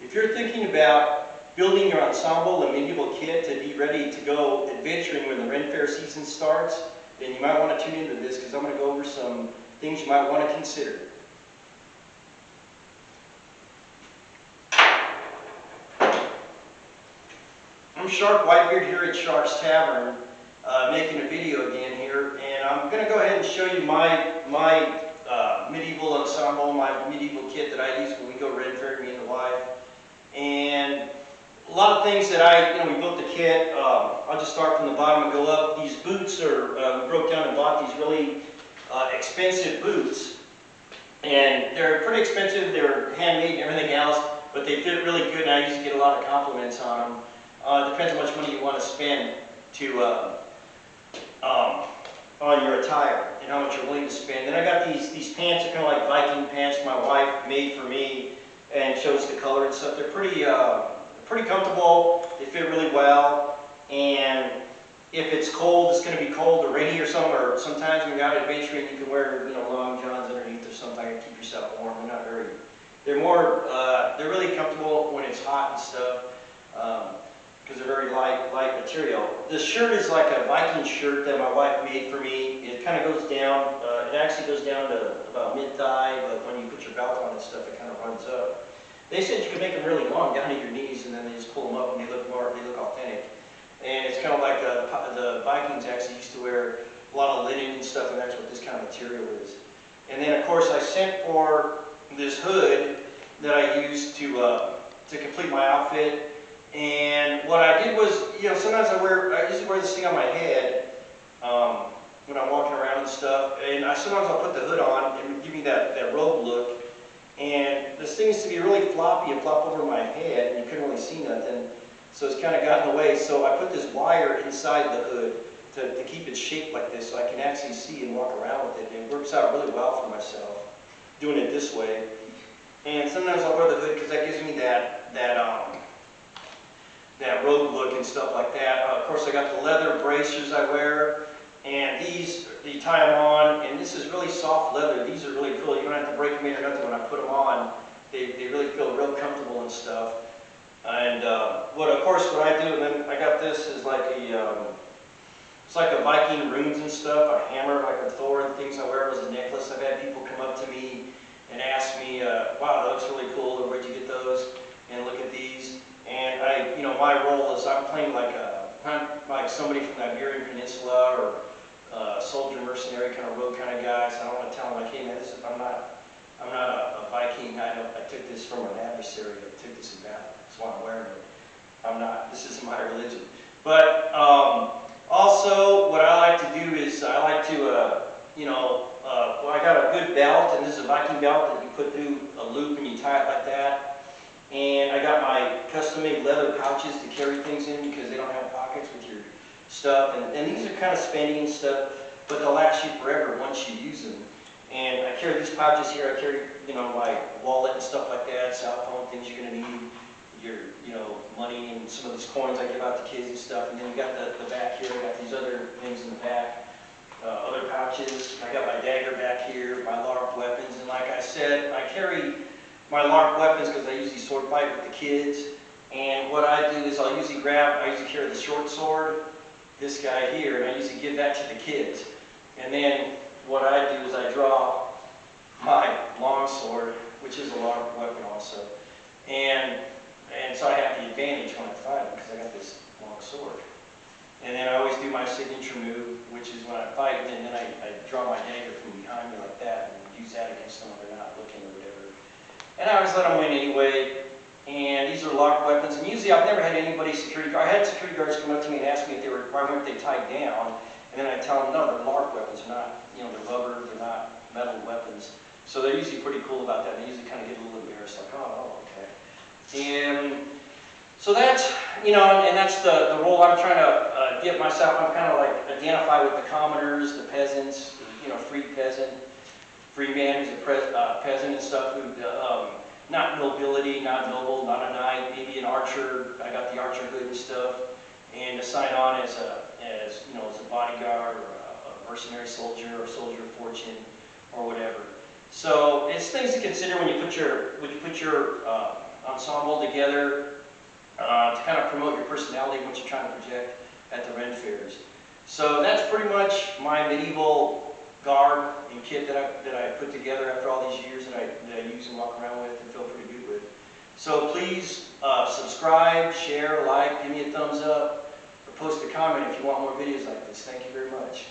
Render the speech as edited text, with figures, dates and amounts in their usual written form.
If you're thinking about building your ensemble and medieval kit to be ready to go adventuring when the Ren Fair season starts, then you might want to tune into this, because I'm going to go over some things you might want to consider. I'm Shark Whitebeard here at Shark's Tavern, making a video again here, and I'm going to go ahead and show you my medieval ensemble, my medieval kit that I use when we go Ren Fair, me and the wife. And a lot of things that we built the kit. I'll just start from the bottom and go up. These boots are, we broke down and bought these really expensive boots. And they're pretty expensive, they're handmade and everything else, but they fit really good, and I used to get a lot of compliments on them. Depends how much money you want to spend on your attire and how much you're willing to spend. Then I got these pants, are kind of like Viking pants my wife made for me and chose the color and stuff. They're pretty comfortable, they fit really well, and if it's cold, it's going to be cold or rainy or something, or sometimes when you're out adventuring you can wear long johns underneath or something to keep yourself warm. They're really comfortable when it's hot and stuff. Because they're very light material. This shirt is like a Viking shirt that my wife made for me. It kind of goes down, it actually goes down to about mid-thigh, but when you put your belt on and stuff, it kind of runs up. They said you can make them really long down to your knees, and then they just pull them up and they look authentic. And it's kind of like the Vikings actually used to wear a lot of linen and stuff, and that's what this kind of material is. And then of course I sent for this hood that I used to complete my outfit. And what I did was, sometimes I usually wear this thing on my head when I'm walking around and stuff. And sometimes I'll put the hood on and give me that robe look. And this thing used to be really floppy and flop over my head, and you couldn't really see nothing. So it's kind of got in the way. So I put this wire inside the hood to keep it shaped like this, so I can actually see and walk around with it. And it works out really well for myself, doing it this way. And sometimes I'll wear the hood because that gives me that robe look and stuff like that. Of course, I got the leather bracers I wear, and these, you tie them on, and this is really soft leather. These are really cool. You don't have to break them in or nothing when I put them on. They really feel real comfortable and stuff. And what I do, and then I got this is like it's like a Viking runes and stuff, a hammer like a Thor and things I wear as a necklace. I've had people come up to me and ask me, wow, that looks really cool, or where'd you get those? And look at these. And my role is I'm playing like somebody from the Iberian Peninsula, or soldier, mercenary, kind of rogue kind of guy. So I don't want to tell them like, hey man, I'm not a Viking. I took this from an adversary. I took this in battle. That's why I'm wearing it. I'm not. This isn't my religion. But also, what I like to do is I like to, I got a good belt, and this is a Viking belt that you put through a loop and you tie it like that. And I got my custom-made leather pouches to carry things in because they don't have pockets with your stuff. And these are kind of spendy and stuff, but they'll last you forever once you use them. And I carry these pouches here. I carry, my wallet and stuff like that, cell phone, things you're going to need, your, money and some of these coins I give out to kids and stuff. And then you got the back here. I got these other things in the back, other pouches. I got my dagger back here, my larp weapons. And like I said, I carry my larp weapons because I usually sword fight with the kids. And what I do is I usually carry the short sword, this guy here, and I usually give that to the kids. And then what I do is I draw my long sword, which is a larp weapon also. And so I have the advantage when I fight because I got this long sword. And then I always do my signature move, which is when I fight, and then I draw my dagger from behind me like that and use that against them when they're not looking or whatever. And I always let them win anyway. And these are larp weapons. And usually I've never had anybody I had security guards come up to me and ask me why weren't they tied down. And then I tell them, no, they're larp weapons. They're not, they're rubber, they're not metal weapons. So they're usually pretty cool about that. They usually kind of get a little embarrassed, like, oh, okay. And so that's, and that's the role I'm trying to get myself. I'm kind of like identify with the commoners, the peasants, free peasant, free man who's a peasant and stuff, who, not nobility, not noble, not a knight, maybe an archer. I got the archer hood and stuff, and to sign on as a bodyguard or a mercenary soldier or a soldier of fortune or whatever. So it's things to consider when you put your ensemble together to kind of promote your personality, what you're trying to project at the Ren fairs. So that's pretty much my medieval garb and kit that I put together after all these years that I use and walk around with and feel pretty good with. So please subscribe, share, like, give me a thumbs up, or post a comment if you want more videos like this. Thank you very much.